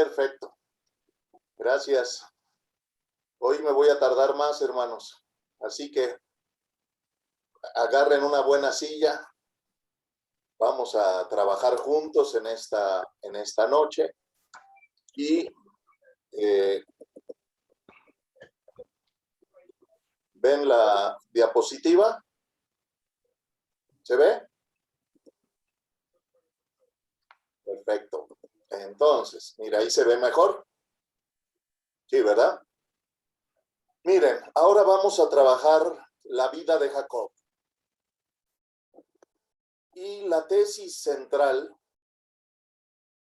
Perfecto. Gracias. Hoy me voy a tardar más, hermanos. Así que agarren una buena silla. Vamos a trabajar juntos en esta noche. Y ¿ven la diapositiva? ¿Se ve? Perfecto. Entonces, mira, ahí se ve mejor. Sí, ¿verdad? Miren, ahora vamos a trabajar la vida de Jacob. Y la tesis central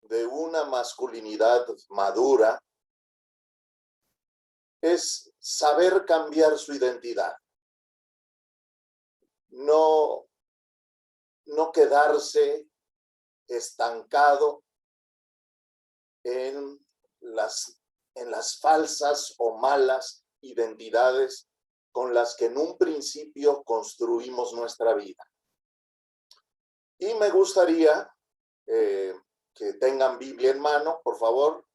de una masculinidad madura es saber cambiar su identidad. No quedarse estancado en las falsas o malas identidades con las que en un principio construimos nuestra vida. Y me gustaría que tengan Biblia en mano, por favor.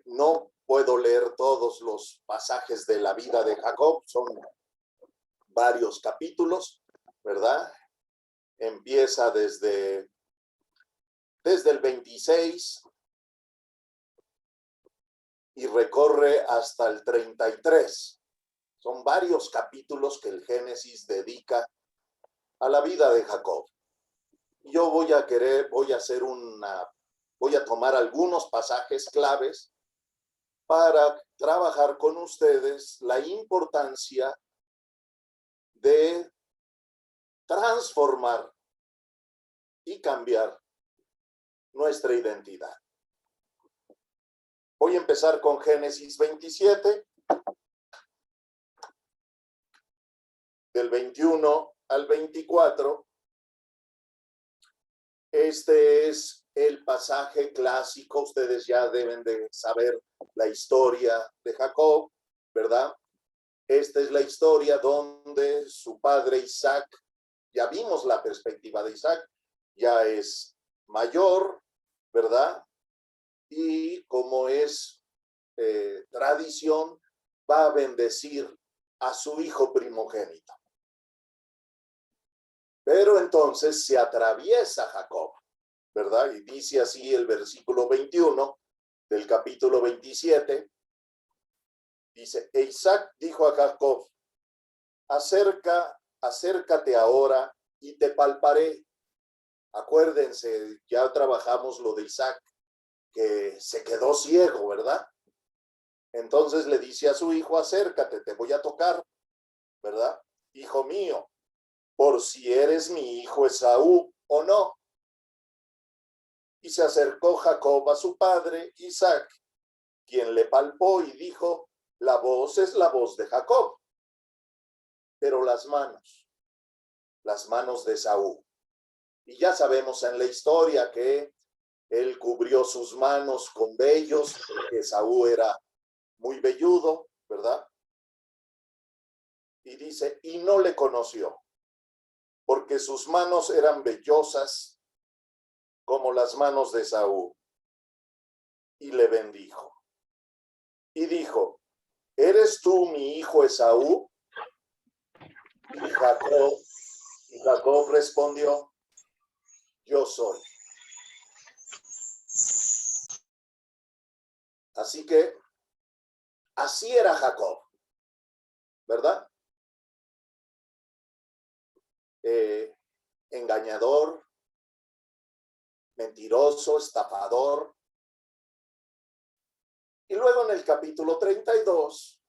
No puedo leer todos los pasajes de la vida de Jacob, son varios capítulos, ¿verdad? Empieza desde el 26 y recorre hasta el 33. Son varios capítulos que el Génesis dedica a la vida de Jacob. Yo voy a tomar algunos pasajes claves para trabajar con ustedes la importancia de transformar y cambiar nuestra identidad. Voy a empezar con Génesis 27, del 21 al 24. Este es el pasaje clásico. Ustedes ya deben de saber la historia de Jacob, ¿verdad? Esta es la historia donde su padre Isaac, ya vimos la perspectiva de Isaac, ya es mayor, ¿verdad? Y como es tradición, va a bendecir a su hijo primogénito. Pero entonces se atraviesa Jacob, ¿verdad? Y dice así el versículo 21 del capítulo 27. Dice, e Isaac dijo a Jacob, acércate ahora y te palparé. Acuérdense, ya trabajamos lo de Isaac, que se quedó ciego, ¿verdad? Entonces le dice a su hijo, acércate, te voy a tocar, ¿verdad? Hijo mío, por si eres mi hijo Esaú o no. Y se acercó Jacob a su padre Isaac, quien le palpó y dijo, la voz es la voz de Jacob, pero las manos de Esaú. Y ya sabemos en la historia que él cubrió sus manos con vellos, porque Esaú era muy velludo, ¿verdad? Y dice, y no le conoció, porque sus manos eran vellosas como las manos de Esaú. Y le bendijo. Y dijo, ¿eres tú mi hijo Esaú? Y Jacob respondió, yo soy. Así que, así era Jacob, ¿verdad? Engañador, mentiroso, estafador. Y luego en el capítulo 32,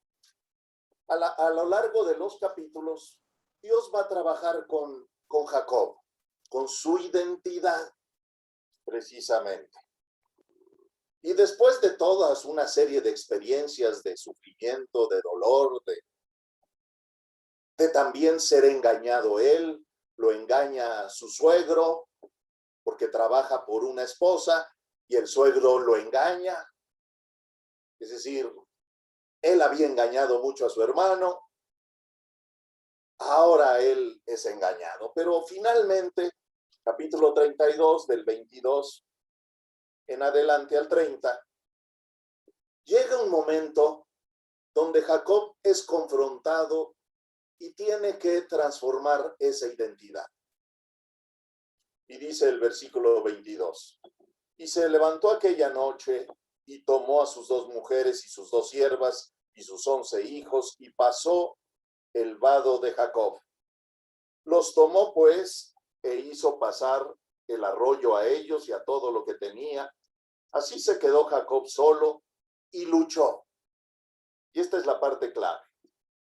a lo largo de los capítulos, Dios va a trabajar con Jacob, con su identidad, precisamente. Y después de todas una serie de experiencias de sufrimiento, de dolor, de también ser engañado él, lo engaña su suegro, porque trabaja por una esposa, y el suegro lo engaña. Es decir, él había engañado mucho a su hermano, ahora él es engañado. Pero finalmente, capítulo 32, del 22 en adelante al 30, llega un momento donde Jacob es confrontado y tiene que transformar esa identidad. Y dice el versículo 22, y se levantó aquella noche y tomó a sus 2 mujeres y sus 2 siervas y sus 11 hijos y pasó el vado de Jacob. Los tomó pues e hizo pasar el arroyo a ellos y a todo lo que tenía. Así se quedó Jacob solo y luchó. Y esta es la parte clave.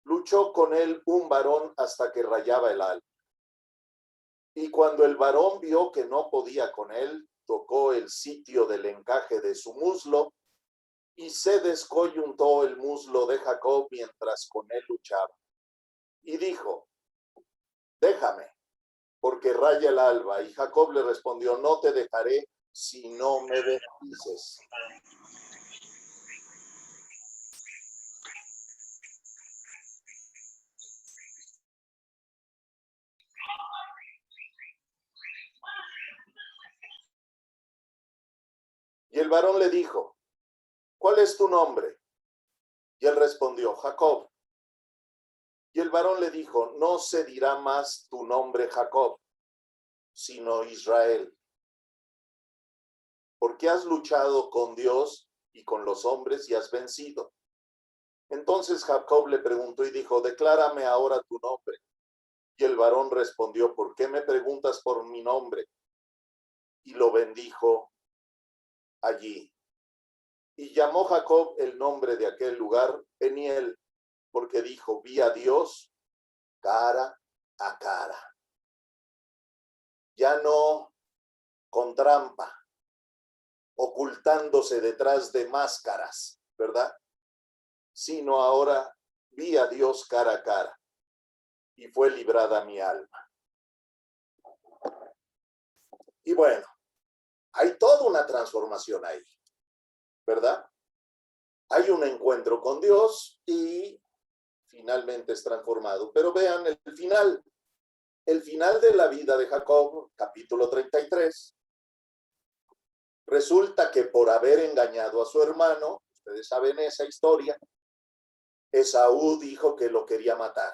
Luchó con él un varón hasta que rayaba el alba. Y cuando el varón vio que no podía con él, tocó el sitio del encaje de su muslo y se descoyuntó el muslo de Jacob mientras con él luchaba. Y dijo, déjame, porque raya el alba. Y Jacob le respondió, no te dejaré si no me bendices. Y el varón le dijo, ¿cuál es tu nombre? Y él respondió, Jacob. Y el varón le dijo, no se dirá más tu nombre Jacob, sino Israel, porque has luchado con Dios y con los hombres y has vencido. Entonces Jacob le preguntó y dijo, declárame ahora tu nombre. Y el varón respondió, ¿por qué me preguntas por mi nombre? Y lo bendijo allí. Y llamó Jacob el nombre de aquel lugar Peniel, porque dijo, vi a Dios cara a cara. Ya no con trampa, ocultándose detrás de máscaras, ¿verdad? Sino ahora vi a Dios cara a cara y fue librada mi alma. Y bueno, hay toda una transformación ahí, ¿verdad? Hay un encuentro con Dios y finalmente es transformado. Pero vean el final de la vida de Jacob, capítulo 33. Resulta que por haber engañado a su hermano, ustedes saben esa historia, Esaú dijo que lo quería matar,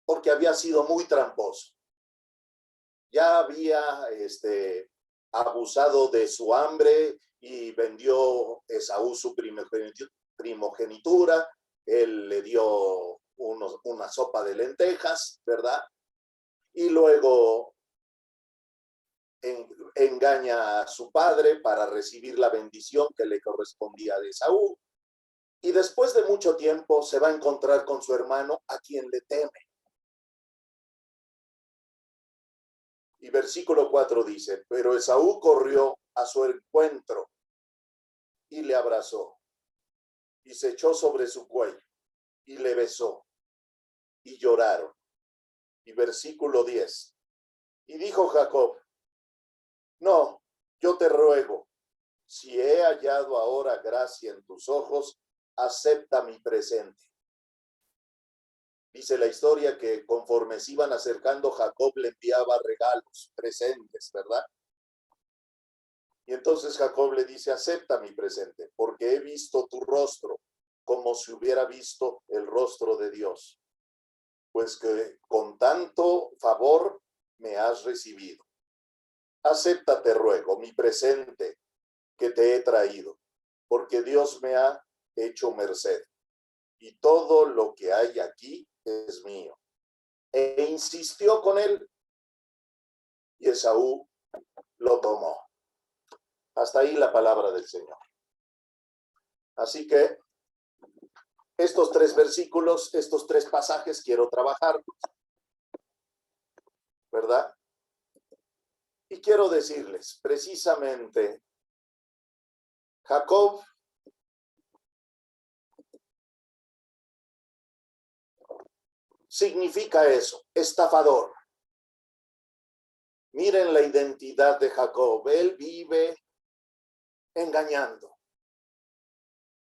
porque había sido muy tramposo. Ya había abusado de su hambre y vendió Esaú su primogenitura. Él le dio una sopa de lentejas, ¿verdad? Y luego engaña a su padre para recibir la bendición que le correspondía de Esaú. Y después de mucho tiempo se va a encontrar con su hermano, a quien le teme. Y versículo 4 dice, pero Esaú corrió a su encuentro y le abrazó y se echó sobre su cuello y le besó y lloraron. Y versículo 10, y dijo Jacob, no, yo te ruego, si he hallado ahora gracia en tus ojos, acepta mi presente. Dice la historia que conforme se iban acercando, Jacob le enviaba regalos, presentes, ¿verdad? Y entonces Jacob le dice, acepta mi presente, porque he visto tu rostro como si hubiera visto el rostro de Dios, pues que con tanto favor me has recibido. Acepta, te ruego, mi presente que te he traído, porque Dios me ha hecho merced, y todo lo que hay aquí es mío. E insistió con él, y Esaú lo tomó. Hasta ahí la palabra del Señor. Así que estos 3 versículos, estos 3 pasajes quiero trabajar, ¿verdad? Y quiero decirles, precisamente, Jacob significa eso, estafador. Miren la identidad de Jacob, él vive engañando.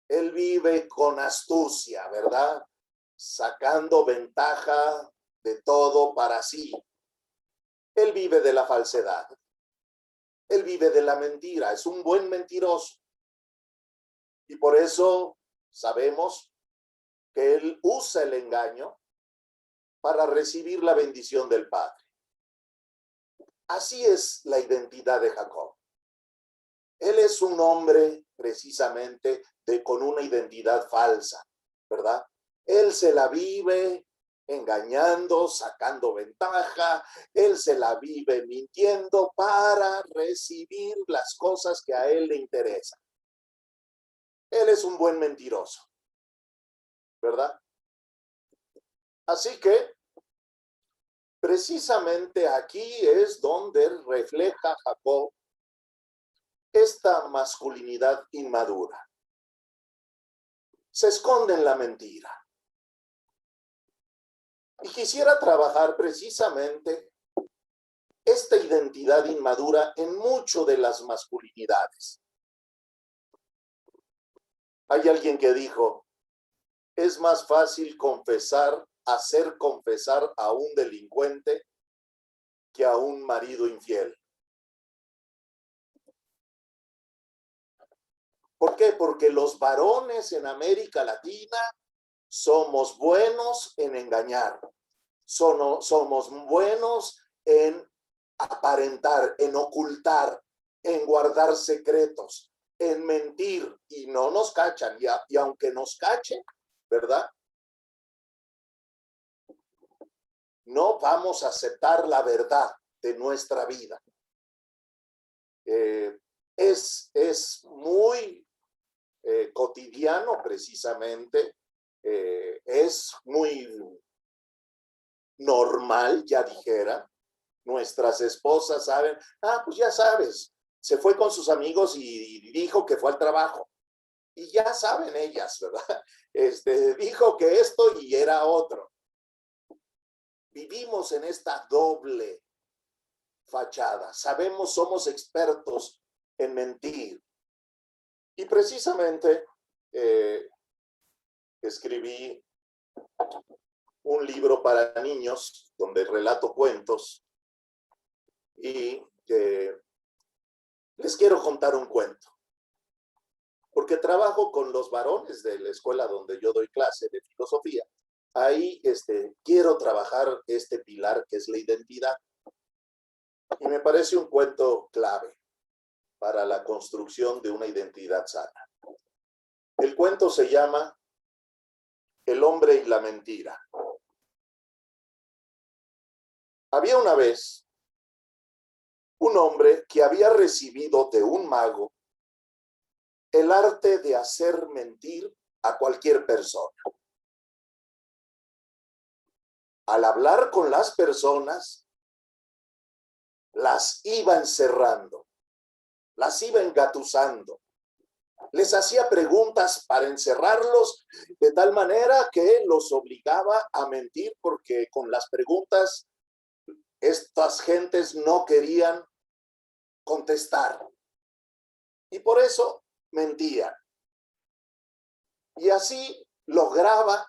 Él vive con astucia, ¿verdad? Sacando ventaja de todo para sí. Él vive de la falsedad. Él vive de la mentira, es un buen mentiroso. Y por eso sabemos que él usa el engaño para recibir la bendición del Padre. Así es la identidad de Jacob. Él es un hombre precisamente con una identidad falsa, ¿verdad? Él se la vive engañando, sacando ventaja, él se la vive mintiendo para recibir las cosas que a él le interesan. Él es un buen mentiroso, ¿verdad? Así que precisamente aquí es donde refleja Jacob esta masculinidad inmadura. Se esconde en la mentira. Y quisiera trabajar precisamente esta identidad inmadura en mucho de las masculinidades. Hay alguien que dijo, es más fácil hacer confesar a un delincuente que a un marido infiel. ¿Por qué? Porque los varones en América Latina somos buenos en engañar, somos buenos en aparentar, en ocultar, en guardar secretos, en mentir, y no nos cachan, y aunque nos cachen, ¿verdad? No vamos a aceptar la verdad de nuestra vida. Es muy cotidiano precisamente, es muy normal, ya dijera. Nuestras esposas saben, pues ya sabes, se fue con sus amigos y dijo que fue al trabajo. Y ya saben ellas, ¿verdad? Dijo que esto y era otro. Vivimos en esta doble fachada. Sabemos, somos expertos en mentir. Y precisamente escribí un libro para niños donde relato cuentos y les quiero contar un cuento. Porque trabajo con los varones de la escuela donde yo doy clase de filosofía. Ahí quiero trabajar este pilar que es la identidad. Y me parece un cuento clave para la construcción de una identidad sana. El cuento se llama El hombre y la mentira. Había una vez un hombre que había recibido de un mago el arte de hacer mentir a cualquier persona. Al hablar con las personas, las iba encerrando, las iba engatusando, les hacía preguntas para encerrarlos de tal manera que los obligaba a mentir, porque con las preguntas estas gentes no querían contestar y por eso mentían. Y así lograba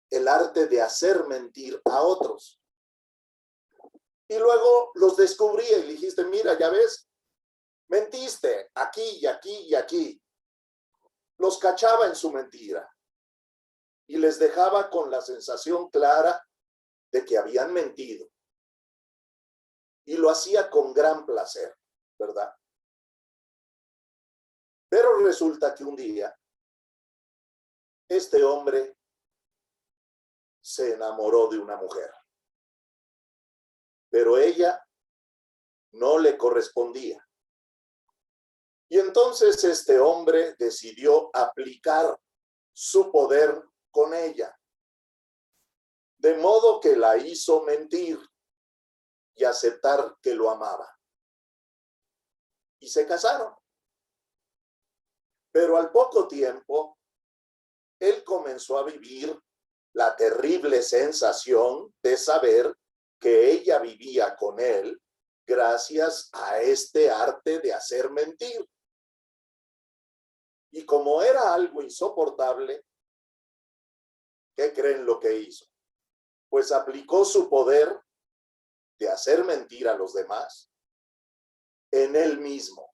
el arte de hacer mentir a otros. Y luego los descubría y le dijiste, mira, ya ves, mentiste aquí y aquí y aquí. Los cachaba en su mentira y les dejaba con la sensación clara de que habían mentido. Y lo hacía con gran placer, ¿verdad? Pero resulta que un día este hombre se enamoró de una mujer, pero ella no le correspondía. Y entonces este hombre decidió aplicar su poder con ella, de modo que la hizo mentir y aceptar que lo amaba. Y se casaron. Pero al poco tiempo, él comenzó a vivir la terrible sensación de saber que ella vivía con él gracias a este arte de hacer mentir. Y como era algo insoportable, ¿qué creen lo que hizo? Pues aplicó su poder de hacer mentir a los demás en él mismo.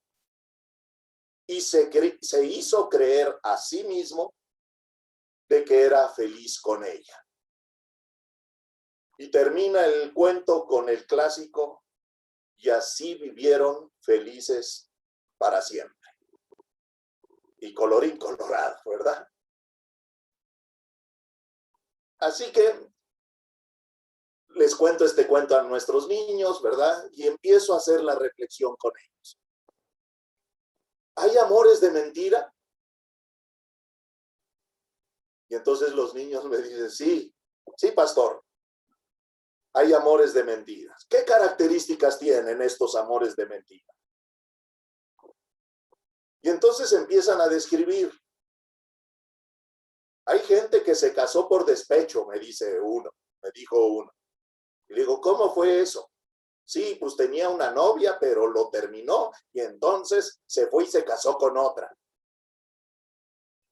Y se hizo creer a sí mismo de que era feliz con ella. Y termina el cuento con el clásico: y así vivieron felices para siempre. Y colorín colorado, ¿verdad? Así que les cuento este cuento a nuestros niños, ¿verdad? Y empiezo a hacer la reflexión con ellos. ¿Hay amores de mentira? Y entonces los niños me dicen: sí, sí, pastor. Hay amores de mentiras. ¿Qué características tienen estos amores de mentira? Y entonces empiezan a describir. Hay gente que se casó por despecho, me dijo uno. Y le digo: ¿cómo fue eso? Sí, pues tenía una novia, pero lo terminó y entonces se fue y se casó con otra.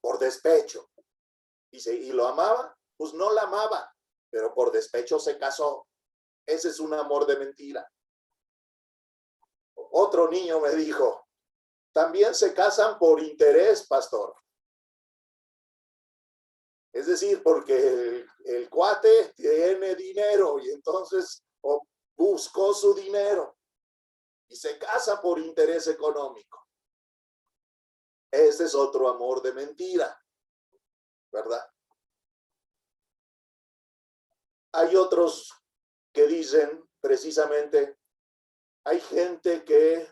Por despecho. Dice: ¿y lo amaba? Pues no la amaba, pero por despecho se casó. Ese es un amor de mentira. Otro niño me dijo: también se casan por interés, pastor. Es decir, porque el cuate tiene dinero y entonces buscó su dinero y se casa por interés económico. Ese es otro amor de mentira, ¿verdad? Hay otros que dicen precisamente: hay gente que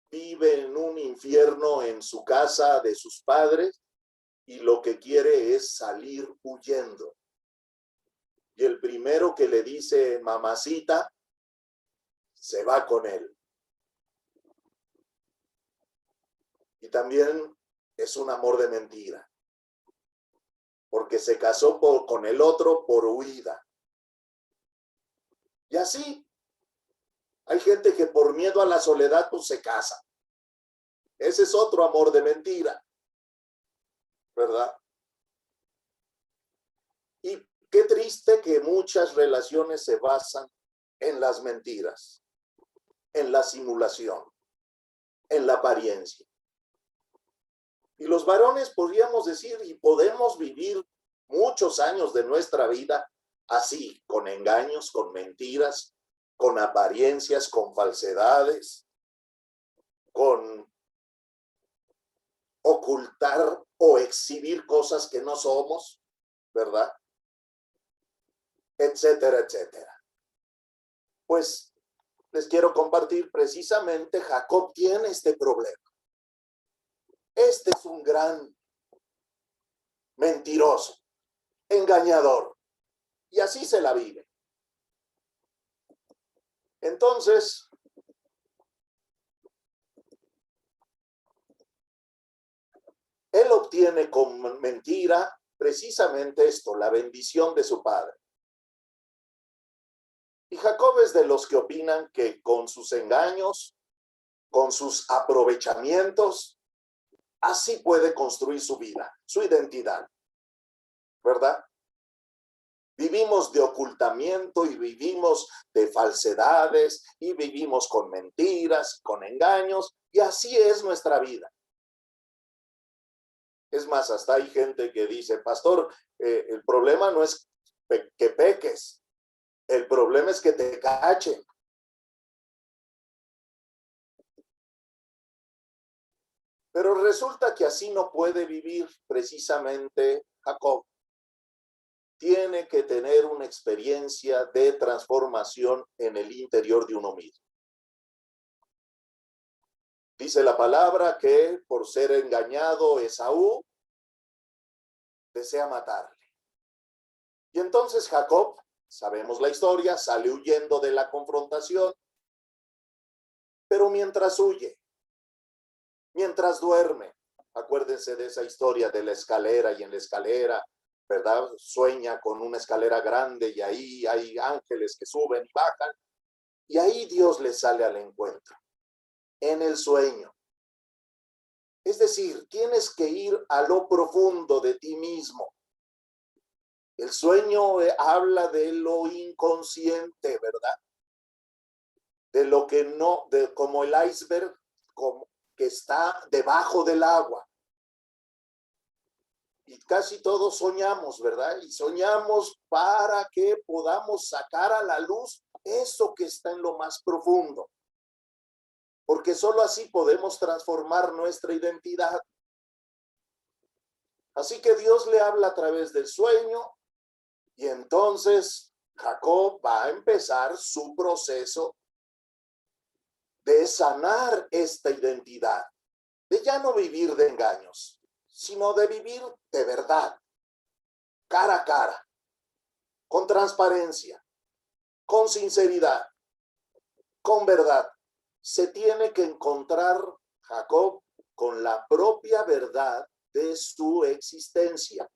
vive en un infierno en su casa de sus padres y lo que quiere es salir huyendo. Y el primero que le dice mamacita, se va con él. Y también es un amor de mentira, porque se casó con el otro por huida. Y así, hay gente que por miedo a la soledad pues se casa. Ese es otro amor de mentira, ¿verdad? Y qué triste que muchas relaciones se basan en las mentiras, en la simulación, en la apariencia. Y los varones podríamos decir, y podemos vivir muchos años de nuestra vida así, con engaños, con mentiras, con apariencias, con falsedades, con ocultar o exhibir cosas que no somos, ¿verdad? Etcétera, etcétera. Pues les quiero compartir, precisamente Jacob tiene este problema. Este es un gran mentiroso, engañador, y así se la vive. Entonces, él obtiene con mentira precisamente esto, la bendición de su padre. Y Jacob es de los que opinan que con sus engaños, con sus aprovechamientos, así puede construir su vida, su identidad, ¿verdad? Vivimos de ocultamiento y vivimos de falsedades y vivimos con mentiras, con engaños, y así es nuestra vida. Es más, hasta hay gente que dice: pastor, el problema no es que peques, el problema es que te cachen. Pero resulta que así no puede vivir precisamente Jacob. Tiene que tener una experiencia de transformación en el interior de uno mismo. Dice la palabra que por ser engañado Esaú desea matarle. Y entonces Jacob, sabemos la historia, sale huyendo de la confrontación, pero mientras huye, mientras duerme, acuérdense de esa historia de la escalera, y en la escalera, ¿verdad? Sueña con una escalera grande y ahí hay ángeles que suben y bajan, y ahí Dios le sale al encuentro, en el sueño. Es decir, tienes que ir a lo profundo de ti mismo. El sueño habla de lo inconsciente, ¿verdad? de lo que no, como el iceberg como que está debajo del agua. Y casi todos soñamos, ¿verdad? Y soñamos para que podamos sacar a la luz eso que está en lo más profundo. Porque solo así podemos transformar nuestra identidad. Así que Dios le habla a través del sueño y entonces Jacob va a empezar su proceso de sanar esta identidad, de ya no vivir de engaños, sino de vivir de verdad, cara a cara, con transparencia, con sinceridad, con verdad. Se tiene que encontrar Jacob con la propia verdad de su existencia.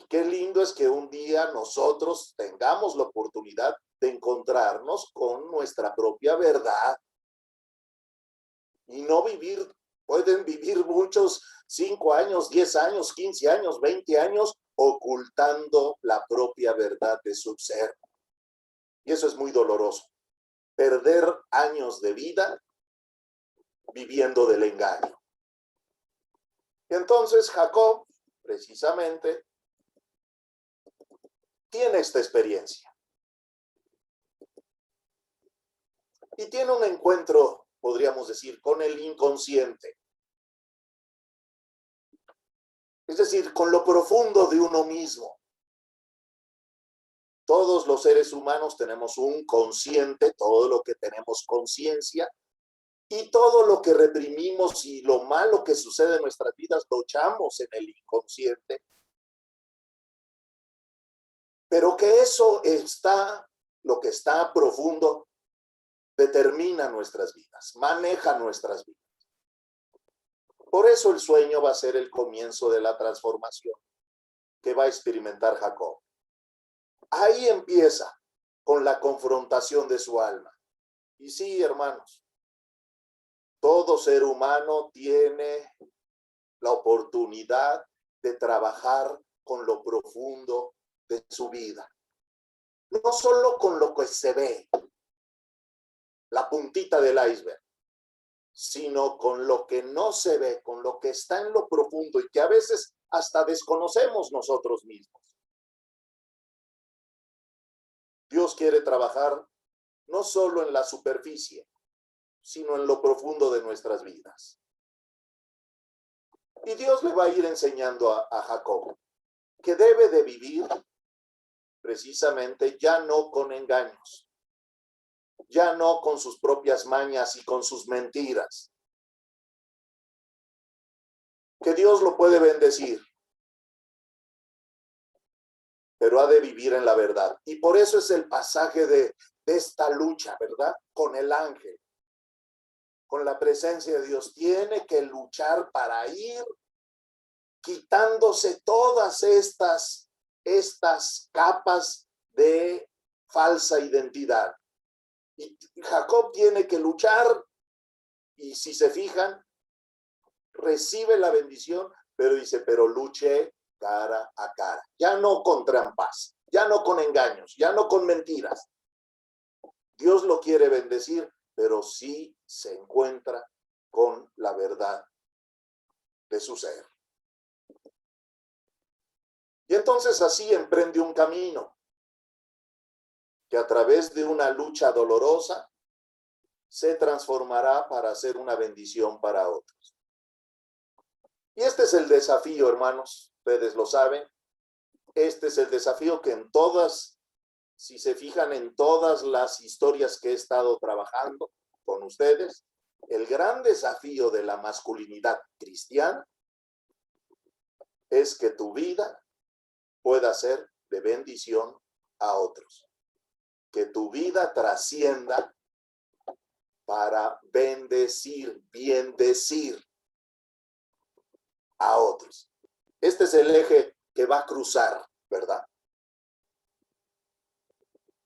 Qué lindo es que un día nosotros tengamos la oportunidad de encontrarnos con nuestra propia verdad y no vivir, pueden vivir muchos 5 años, 10 años, 15 años, 20 años ocultando la propia verdad de su ser. Y eso es muy doloroso. Perder años de vida viviendo del engaño. Y entonces Jacob, precisamente, tiene esta experiencia. Y tiene un encuentro, podríamos decir, con el inconsciente. Es decir, con lo profundo de uno mismo. Todos los seres humanos tenemos un consciente, todo lo que tenemos conciencia, y todo lo que reprimimos y lo malo que sucede en nuestras vidas lo echamos en el inconsciente. Pero que eso está, lo que está profundo, determina nuestras vidas, maneja nuestras vidas. Por eso el sueño va a ser el comienzo de la transformación que va a experimentar Jacob. Ahí empieza con la confrontación de su alma. Y sí, hermanos, todo ser humano tiene la oportunidad de trabajar con lo profundo de su vida. No solo con lo que se ve, la puntita del iceberg, sino con lo que no se ve, con lo que está en lo profundo y que a veces hasta desconocemos nosotros mismos. Dios quiere trabajar no solo en la superficie, sino en lo profundo de nuestras vidas. Y Dios le va a ir enseñando a Jacob que debe de vivir precisamente ya no con engaños, ya no con sus propias mañas y con sus mentiras. Que Dios lo puede bendecir, pero ha de vivir en la verdad. Y por eso es el pasaje de esta lucha, ¿verdad? Con el ángel, con la presencia de Dios. Tiene que luchar para ir quitándose todas estas capas de falsa identidad. Y Jacob tiene que luchar, y si se fijan, recibe la bendición, pero dice, pero luché cara a cara, ya no con trampas, ya no con engaños, ya no con mentiras. Dios lo quiere bendecir, pero sí se encuentra con la verdad de su ser. Y entonces así emprende un camino que a través de una lucha dolorosa se transformará para ser una bendición para otros. Y este es el desafío, hermanos, ustedes lo saben. Este es el desafío que en todas, si se fijan en todas las historias que he estado trabajando con ustedes, el gran desafío de la masculinidad cristiana es que tu vida pueda ser de bendición a otros. Que tu vida trascienda para bendecir, bien decir a otros. Este es el eje que va a cruzar, ¿verdad?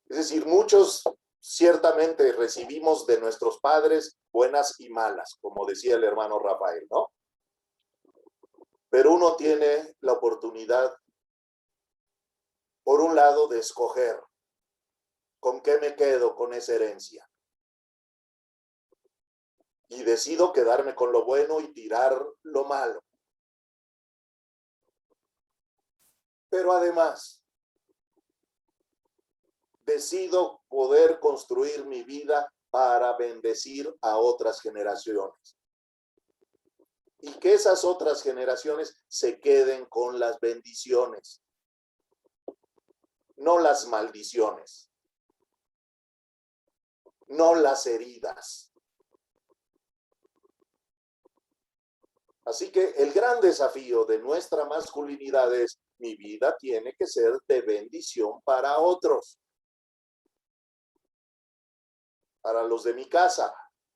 Es decir, muchos ciertamente recibimos de nuestros padres buenas y malas, como decía el hermano Rafael, ¿no? Pero uno tiene la oportunidad, por un lado, de escoger con qué me quedo con esa herencia. y decido quedarme con lo bueno y tirar lo malo. Pero además, decido poder construir mi vida para bendecir a otras generaciones. Y que esas otras generaciones se queden con las bendiciones, no las maldiciones, no las heridas. Así que el gran desafío de nuestra masculinidad es: mi vida tiene que ser de bendición para otros, para los de mi casa,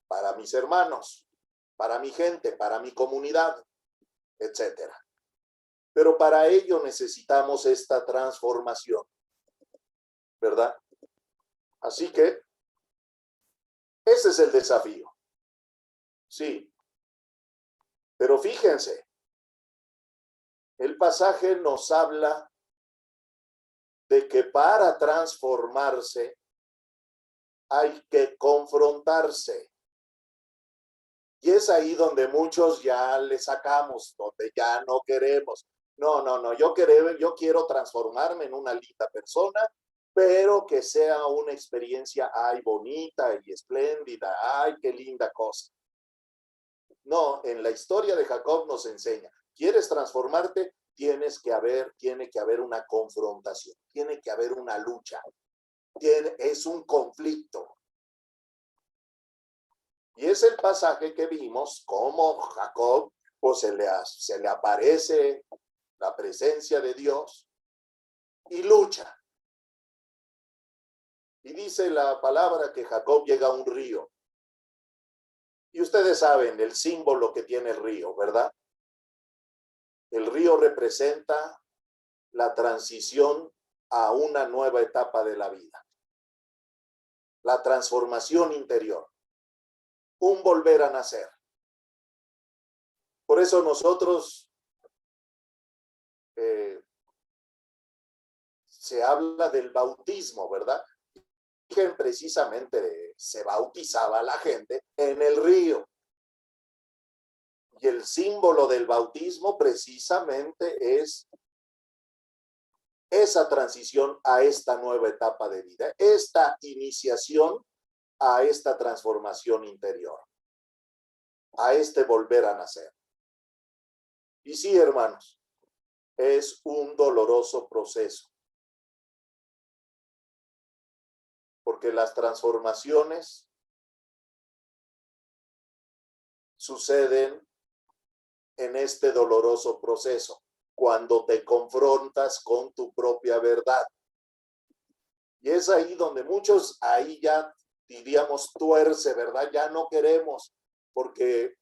para mis hermanos, para mi gente, para mi comunidad, etcétera. Pero para ello necesitamos esta transformación, ¿verdad? Así que ese es el desafío. Sí. Pero fíjense, el pasaje nos habla de que para transformarse hay que confrontarse. Y es ahí donde muchos ya le sacamos, donde ya no queremos. No, yo quiero transformarme en una linda persona, pero que sea una experiencia, ay, bonita y espléndida, ay, qué linda cosa. No, en la historia de Jacob nos enseña: ¿quieres transformarte? Tiene que haber una confrontación, tiene que haber una lucha, es un conflicto. Y es el pasaje que vimos como Jacob, pues se le aparece la presencia de Dios y lucha. Y dice la palabra que Jacob llega a un río. Y ustedes saben el símbolo que tiene el río, ¿verdad? El río representa la transición a una nueva etapa de la vida, la transformación interior, un volver a nacer. Por eso nosotros se habla del bautismo, ¿verdad? Precisamente se bautizaba la gente en el río. Y el símbolo del bautismo precisamente es esa transición a esta nueva etapa de vida, esta iniciación a esta transformación interior, a este volver a nacer. Y sí, hermanos, es un doloroso proceso, porque las transformaciones suceden en este doloroso proceso, cuando te confrontas con tu propia verdad. Y es ahí donde muchos, ahí ya diríamos tuerce, ¿verdad? Ya no queremos, porque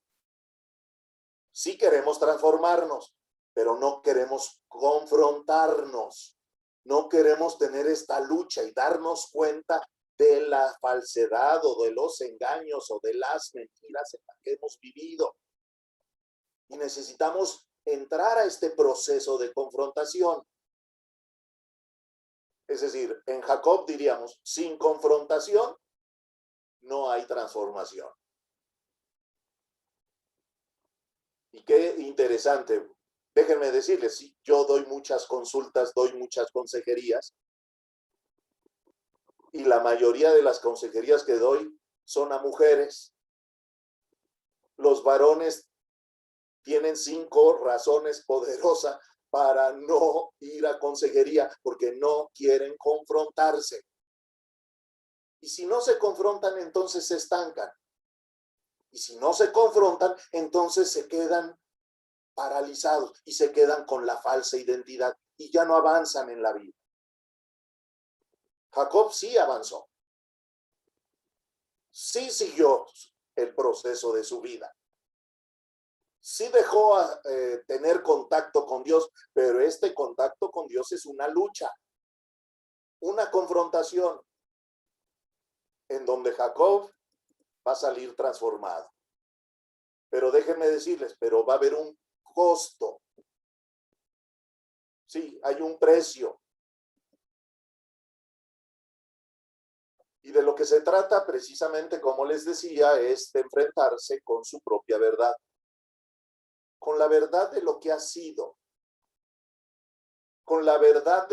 sí queremos transformarnos, pero no queremos confrontarnos, no queremos tener esta lucha y darnos cuenta de la falsedad o de los engaños o de las mentiras en las que hemos vivido. Y necesitamos entrar a este proceso de confrontación. Es decir, en Jacob diríamos: sin confrontación no hay transformación. Y qué interesante. Déjenme decirles, sí, yo doy muchas consultas, doy muchas consejerías, y la mayoría de las consejerías que doy son a mujeres. Los varones tienen 5 razones poderosas para no ir a consejería, porque no quieren confrontarse. Y si no se confrontan, entonces se estancan. Y si no se confrontan, entonces se quedan paralizados y se quedan con la falsa identidad y ya no avanzan en la vida. Jacob sí avanzó. Sí siguió el proceso de su vida. Sí dejó tener contacto con Dios, pero este contacto con Dios es una lucha, una confrontación, en donde Jacob va a salir transformado. Pero déjenme decirles, pero va a haber un costo. Sí, hay un precio. Y de lo que se trata precisamente, como les decía, es de enfrentarse con su propia verdad, con la verdad de lo que has sido, con la verdad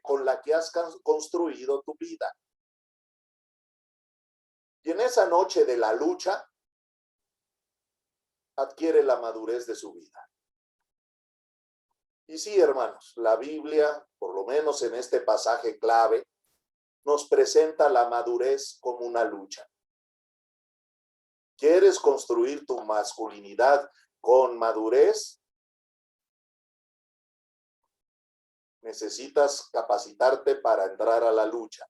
con la que has construido tu vida. Y en esa noche de la lucha, adquiere la madurez de su vida. Y sí, hermanos, la Biblia, por lo menos en este pasaje clave, nos presenta la madurez como una lucha. ¿Quieres construir tu masculinidad con madurez? Necesitas capacitarte para entrar a la lucha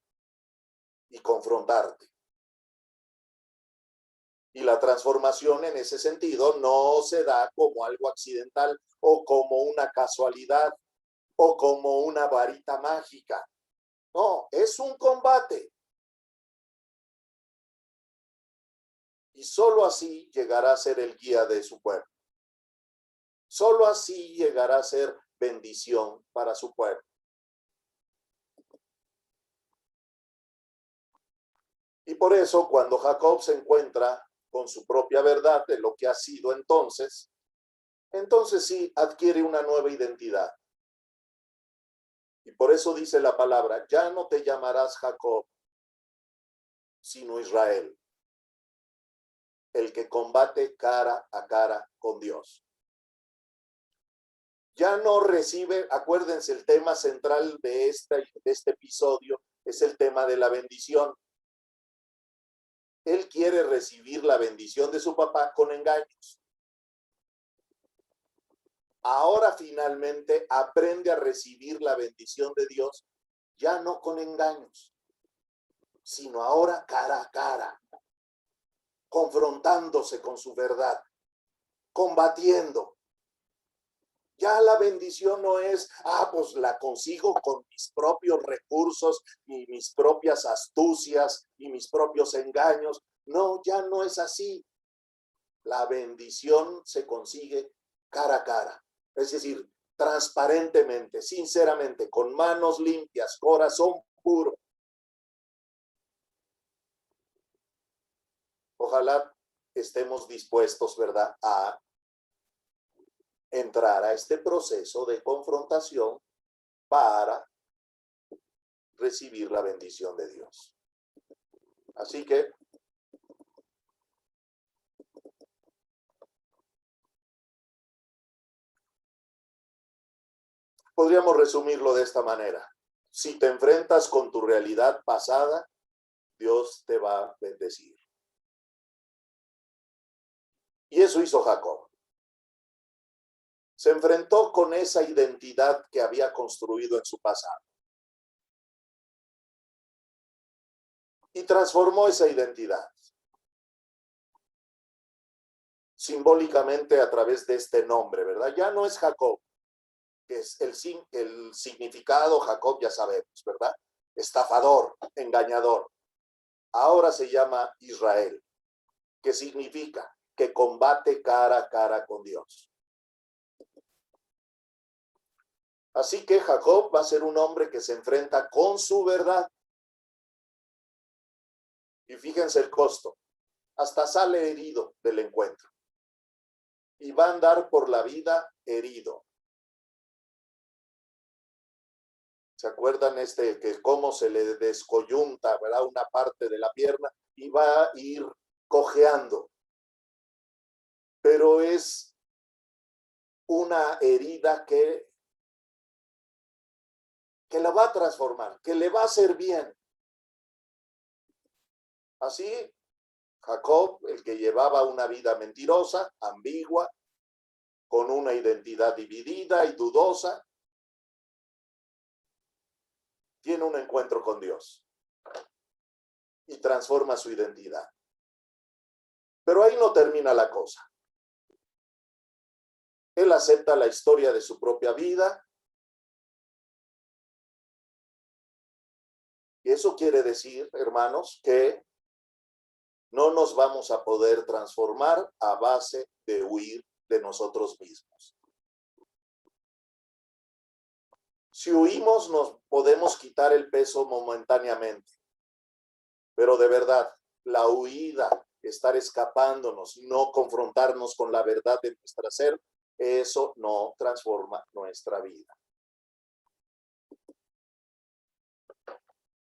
y confrontarte. Y la transformación en ese sentido no se da como algo accidental o como una casualidad o como una varita mágica. No, es un combate. Y solo así llegará a ser el guía de su pueblo. Solo así llegará a ser bendición para su pueblo. Y por eso, cuando Jacob se encuentra con su propia verdad de lo que ha sido entonces sí adquiere una nueva identidad. Y por eso dice la palabra, ya no te llamarás Jacob, sino Israel, el que combate cara a cara con Dios. Ya no recibe, acuérdense, el tema central de este episodio es el tema de la bendición. Él quiere recibir la bendición de su papá con engaños. Ahora finalmente aprende a recibir la bendición de Dios, ya no con engaños, sino ahora cara a cara, confrontándose con su verdad, combatiendo. Ya la bendición no es, pues la consigo con mis propios recursos y mis propias astucias y mis propios engaños. No, ya no es así. La bendición se consigue cara a cara. Es decir, transparentemente, sinceramente, con manos limpias, corazón puro. Ojalá estemos dispuestos, ¿verdad?, a entrar a este proceso de confrontación para recibir la bendición de Dios. Así que podríamos resumirlo de esta manera. Si te enfrentas con tu realidad pasada, Dios te va a bendecir. Y eso hizo Jacob. Se enfrentó con esa identidad que había construido en su pasado. Y transformó esa identidad. Simbólicamente a través de este nombre, ¿verdad? Ya no es Jacob, que es el significado, Jacob ya sabemos, ¿verdad? Estafador, engañador. Ahora se llama Israel, que significa que combate cara a cara con Dios. Así que Jacob va a ser un hombre que se enfrenta con su verdad. Y fíjense el costo. Hasta sale herido del encuentro. Y va a andar por la vida herido. ¿Se acuerdan que cómo se le descoyunta, ¿verdad?, una parte de la pierna y va a ir cojeando? Pero es una herida que la va a transformar, que le va a hacer bien. Así, Jacob, el que llevaba una vida mentirosa, ambigua, con una identidad dividida y dudosa, tiene un encuentro con Dios y transforma su identidad. Pero ahí no termina la cosa. Él acepta la historia de su propia vida. Y eso quiere decir, hermanos, que no nos vamos a poder transformar a base de huir de nosotros mismos. Si huimos, nos podemos quitar el peso momentáneamente. Pero de verdad, la huida, estar escapándonos, no confrontarnos con la verdad de nuestro ser, eso no transforma nuestra vida.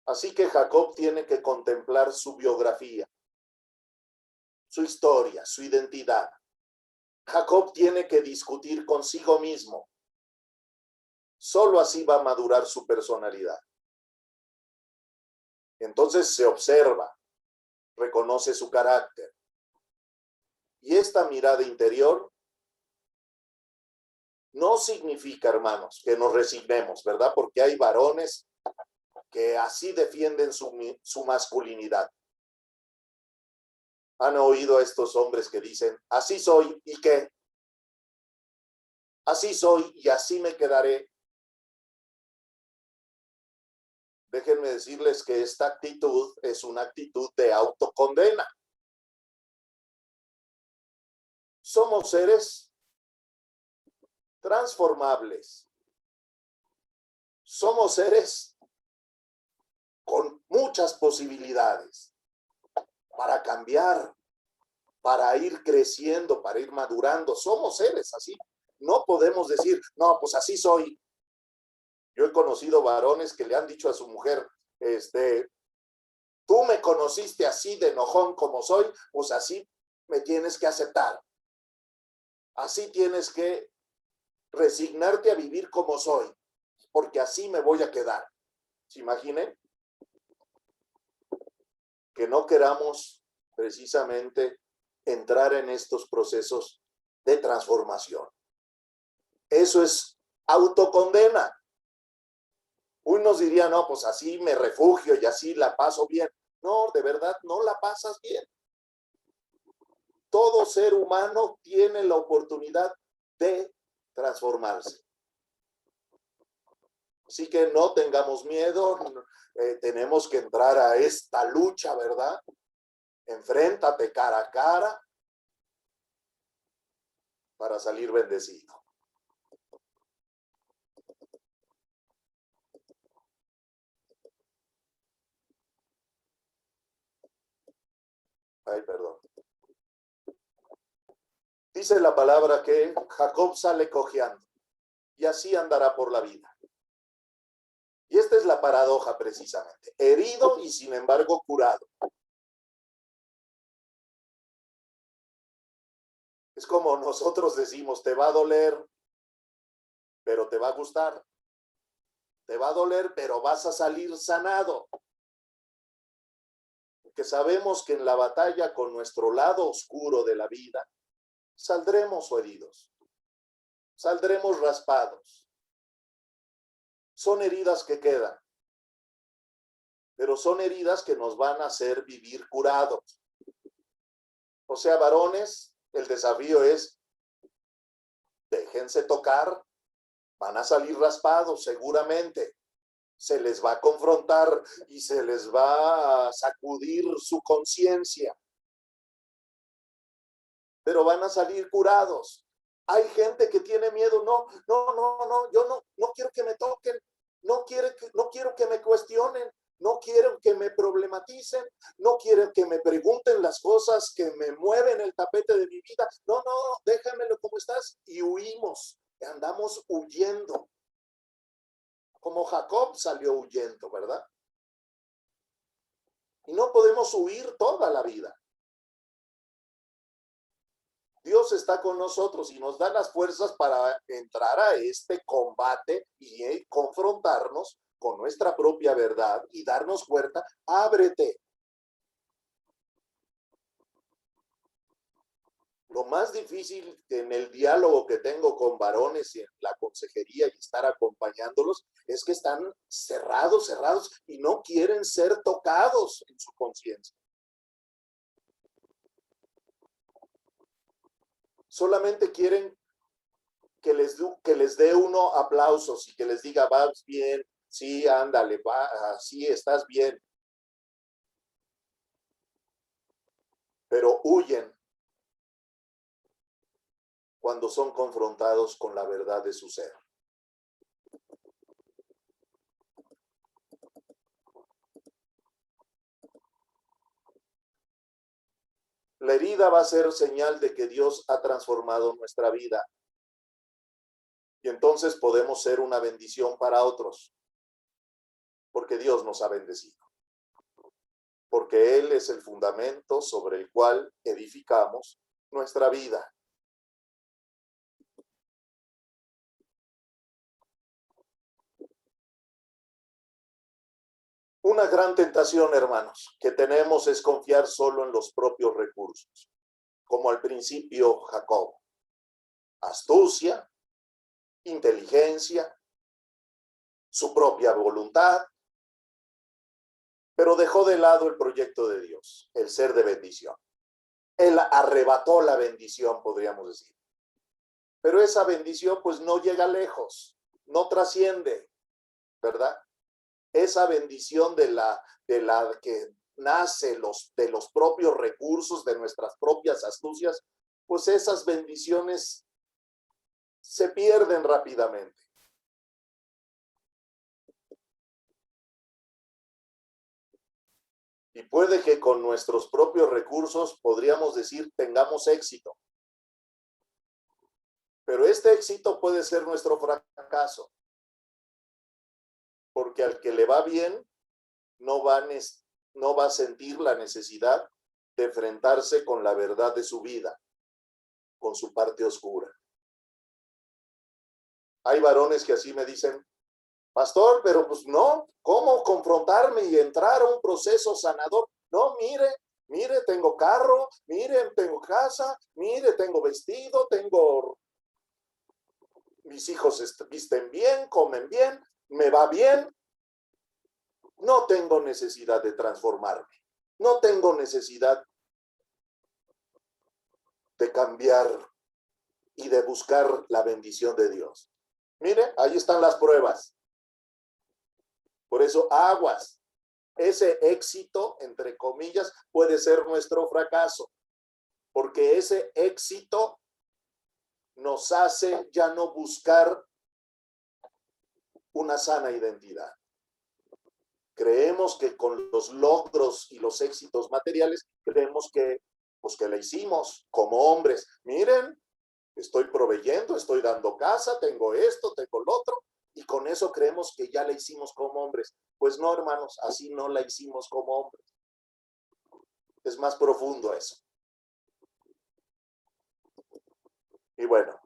Así que Jacob tiene que contemplar su biografía, su historia, su identidad. Jacob tiene que discutir consigo mismo. Solo así va a madurar su personalidad. Entonces se observa, reconoce su carácter. Y esta mirada interior no significa, hermanos, que nos resignemos, ¿verdad? Porque hay varones que así defienden su masculinidad. ¿Han oído a estos hombres que dicen, así soy y qué? Así soy y así me quedaré? Déjenme decirles que esta actitud es una actitud de autocondena. Somos seres transformables. Somos seres con muchas posibilidades para cambiar, para ir creciendo, para ir madurando. Somos seres así. No podemos decir, no, pues así soy. Yo he conocido varones que le han dicho a su mujer, tú me conociste así de enojón como soy, pues así me tienes que aceptar. Así tienes que resignarte a vivir como soy, porque así me voy a quedar. ¿Se imaginen? Que no queramos precisamente entrar en estos procesos de transformación. Eso es autocondena. Unos dirían, no, pues así me refugio y así la paso bien. No, de verdad, no la pasas bien. Todo ser humano tiene la oportunidad de transformarse. Así que no tengamos miedo, tenemos que entrar a esta lucha, ¿verdad? Enfréntate cara a cara para salir bendecido. Ay, perdón. Dice la palabra que Jacob sale cojeando y así andará por la vida. Y esta es la paradoja precisamente. Herido y sin embargo curado. Es como nosotros decimos, te va a doler, pero te va a gustar. Te va a doler, pero vas a salir sanado. Porque sabemos que en la batalla con nuestro lado oscuro de la vida, saldremos heridos. Saldremos raspados. Son heridas que quedan. Pero son heridas que nos van a hacer vivir curados. O sea, varones, el desafío es, déjense tocar, van a salir raspados seguramente. Se les va a confrontar y se les va a sacudir su conciencia. Pero van a salir curados. Hay gente que tiene miedo, yo no quiero que me toquen, no quiero que me cuestionen, no quiero que me problematicen, no quiero que me pregunten las cosas que me mueven el tapete de mi vida. No, déjamelo como estás. Y huimos, andamos huyendo. Como Jacob salió huyendo, ¿verdad? Y no podemos huir toda la vida. Dios está con nosotros y nos da las fuerzas para entrar a este combate y confrontarnos con nuestra propia verdad y darnos cuenta, ábrete. Lo más difícil en el diálogo que tengo con varones y en la consejería y estar acompañándolos es que están cerrados y no quieren ser tocados en su conciencia. Solamente quieren que les dé uno aplausos y que les diga, vas bien, sí, ándale, va, sí, estás bien. Pero huyen cuando son confrontados con la verdad de su ser. La herida va a ser señal de que Dios ha transformado nuestra vida. Y entonces podemos ser una bendición para otros, porque Dios nos ha bendecido. Porque Él es el fundamento sobre el cual edificamos nuestra vida. Una gran tentación, hermanos, que tenemos es confiar solo en los propios recursos, como al principio Jacob. Astucia, inteligencia, su propia voluntad, pero dejó de lado el proyecto de Dios, el ser de bendición. Él arrebató la bendición, podríamos decir. Pero esa bendición pues no llega lejos, no trasciende, ¿verdad? Esa bendición de la que nace de los propios recursos, de nuestras propias astucias, pues esas bendiciones se pierden rápidamente. Y puede que con nuestros propios recursos, podríamos decir, tengamos éxito. Pero este éxito puede ser nuestro fracaso. Porque al que le va bien, no va a sentir la necesidad de enfrentarse con la verdad de su vida, con su parte oscura. Hay varones que así me dicen, pastor, pero pues no, ¿cómo confrontarme y entrar a un proceso sanador? No, mire, tengo carro, mire, tengo casa, mire, tengo vestido, mis hijos visten bien, comen bien, me va bien. No tengo necesidad de transformarme, no tengo necesidad de cambiar y de buscar la bendición de Dios. Mire, ahí están las pruebas. Por eso, aguas. Ese éxito, entre comillas, puede ser nuestro fracaso, porque ese éxito nos hace ya no buscar una sana identidad. Creemos que con los logros y los éxitos materiales, creemos que, pues que le hicimos como hombres. Miren, estoy proveyendo, estoy dando casa, tengo esto, tengo lo otro, y con eso creemos que ya la hicimos como hombres. Pues no, hermanos, así no la hicimos como hombres. Es más profundo eso. Y bueno,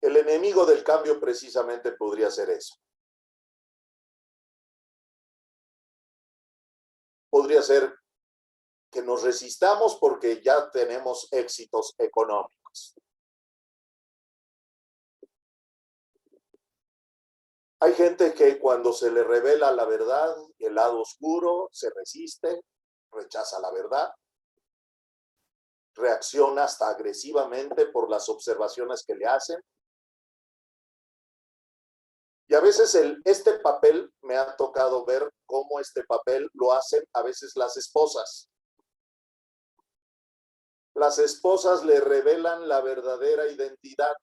el enemigo del cambio precisamente podría ser eso. Podría ser que nos resistamos porque ya tenemos éxitos económicos. Hay gente que cuando se le revela la verdad, el lado oscuro, se resiste, rechaza la verdad, reacciona hasta agresivamente por las observaciones que le hacen. Y a veces este papel, me ha tocado ver cómo este papel lo hacen a veces las esposas. Las esposas le revelan la verdadera identidad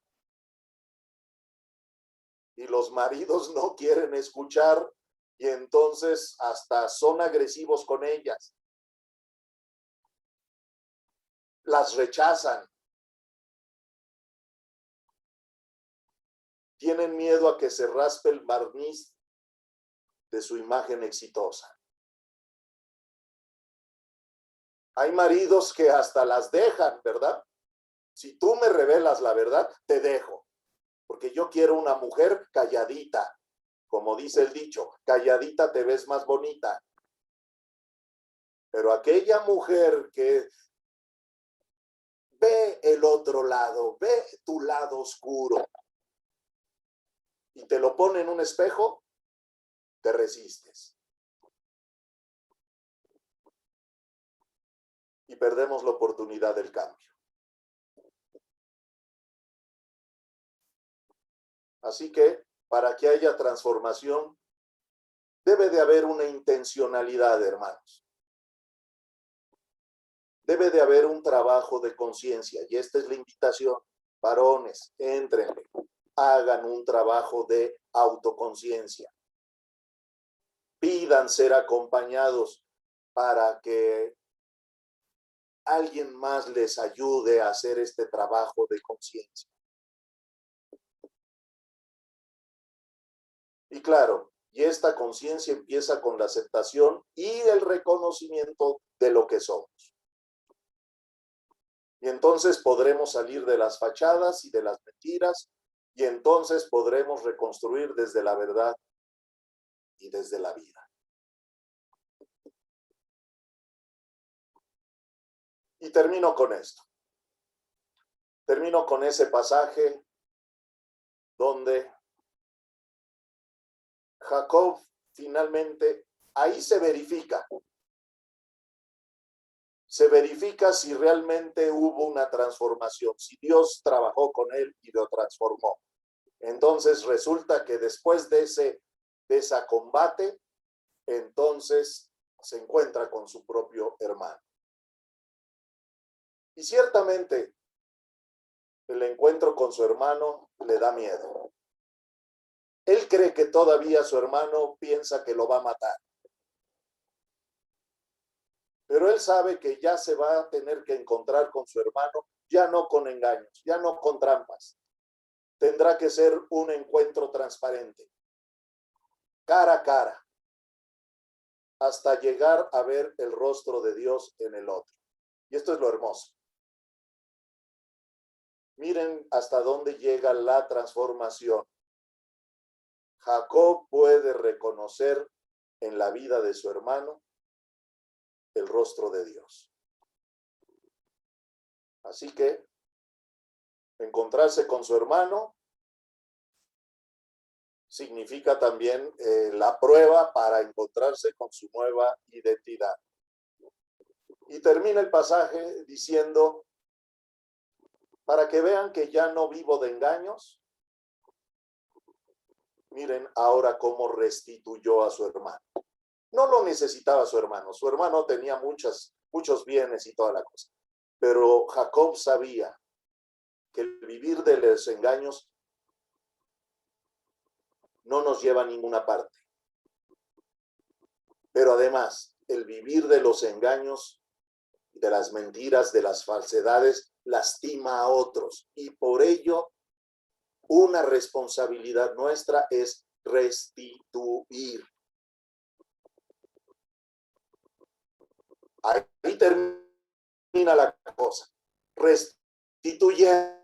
y los maridos no quieren escuchar y entonces hasta son agresivos con ellas. Las rechazan. Tienen miedo a que se raspe el barniz de su imagen exitosa. Hay maridos que hasta las dejan, ¿verdad? Si tú me revelas la verdad, te dejo. Porque yo quiero una mujer calladita. Como dice el dicho, calladita te ves más bonita. Pero aquella mujer que ve el otro lado, ve tu lado oscuro y te lo pone en un espejo, te resistes. Y perdemos la oportunidad del cambio. Así que, para que haya transformación, debe de haber una intencionalidad, hermanos. Debe de haber un trabajo de conciencia. Y esta es la invitación. Varones, éntrenle. hagan un trabajo de autoconciencia. Pidan ser acompañados para que alguien más les ayude a hacer este trabajo de conciencia. Y claro, y esta conciencia empieza con la aceptación y el reconocimiento de lo que somos. Y entonces podremos salir de las fachadas y de las mentiras, y entonces podremos reconstruir desde la verdad y desde la vida. Y termino con esto. Termino con ese pasaje donde Jacob finalmente, ahí se verifica si realmente hubo una transformación, si Dios trabajó con él y lo transformó. Entonces resulta que después de ese combate, entonces se encuentra con su propio hermano. Y ciertamente el encuentro con su hermano le da miedo. Él cree que todavía su hermano piensa que lo va a matar. Pero él sabe que ya se va a tener que encontrar con su hermano, ya no con engaños, ya no con trampas. Tendrá que ser un encuentro transparente, cara a cara, hasta llegar a ver el rostro de Dios en el otro. Y esto es lo hermoso. Miren hasta dónde llega la transformación. Jacob puede reconocer en la vida de su hermano el rostro de Dios. Así que encontrarse con su hermano significa también la prueba para encontrarse con su nueva identidad. Y termina el pasaje diciendo, para que vean que ya no vivo de engaños, miren ahora cómo restituyó a su hermano. No lo necesitaba su hermano tenía muchos bienes y toda la cosa. Pero Jacob sabía que el vivir de los engaños no nos lleva a ninguna parte. Pero además, el vivir de los engaños, de las mentiras, de las falsedades, lastima a otros. Y por ello, una responsabilidad nuestra es restituir. Ahí termina la cosa. Restituyendo.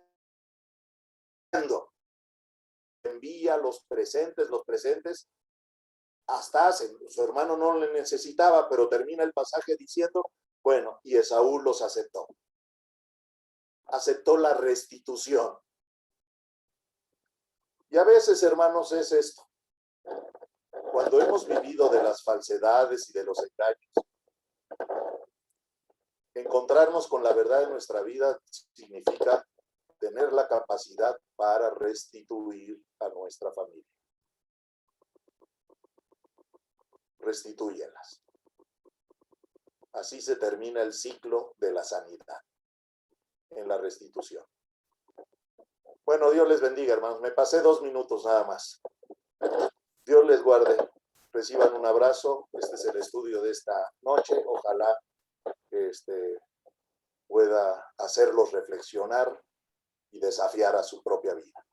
Envía los presentes, hasta hacen. Su hermano no le necesitaba, pero termina el pasaje diciendo, bueno, y Esaú los aceptó. Aceptó la restitución. Y a veces, hermanos, es esto. Cuando hemos vivido de las falsedades y de los engaños, encontrarnos con la verdad en nuestra vida significa tener la capacidad para restituir a nuestra familia. Restitúyelas. Así se termina el ciclo de la sanidad, en la restitución. Bueno, Dios les bendiga, hermanos. Me pasé 2 minutos nada más. Dios les guarde. Reciban un abrazo. Este es el estudio de esta noche. Ojalá que pueda hacerlos reflexionar y desafiar a su propia vida.